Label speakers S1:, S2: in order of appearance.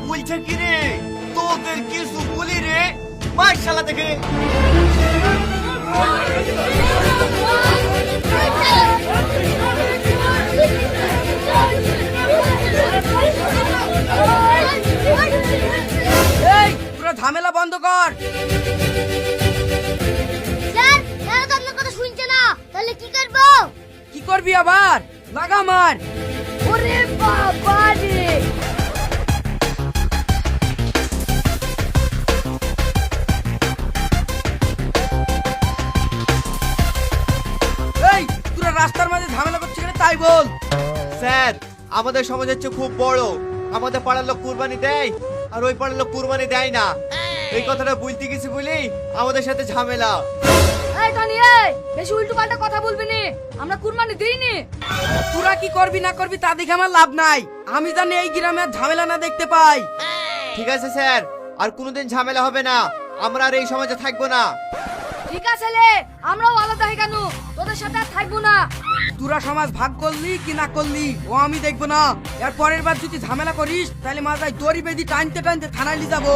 S1: বলছে কি রে, তোদের কিছু বলি রে, মার শালা দেখে।
S2: এই পুরো ঝামেলা বন্ধ কর।
S3: স্যার এরা তো আপনার কথা শুনছে না, তাহলে কি করব?
S2: কি করবি আবার? লাগা মার।
S3: ওরে বাবা রে!
S2: এই পুরো রাস্তার মাঝে ঝামেলা করছিস কেন তাই বল।
S1: স্যার আমাদের সমাজ হচ্ছে খুব বড়, আমাদের পাড়ার লোক কুরবানি দেয় আর ওই পাড়ার লোক কুরবানি দেয় না, এই কথাটা বলতে গেছি বলি আমাদের সাথে ঝামেলা।
S3: এই টনি, এই বেশি উল্টোপাল্টা কথা বলবি না, আমরা কুরবানি দেইনি।
S2: তোরা কি করবি না করবি তা দেখে আমার লাভ নাই, আমি জানি এই গ্রামে আর ঝামেলা না দেখতে পাই।
S1: ঠিক আছে স্যার, আর কোনোদিন ঝামেলা হবে না, আমরা আর এই সমাজে থাকবো না।
S3: ঠিক আছে লে, আমরাও আলাদা হয়ে কেন, তোদের সাথে আর থাকবো না।
S2: তোরা সমাজ ভাগ করলি কি না করলি ও আমি দেখবো না। এর পরের বার যদি ঝামেলা করিস তাহলে মাথায় দড়ি বেঁধে টানতে টানতে থানায় নিয়ে যাবো।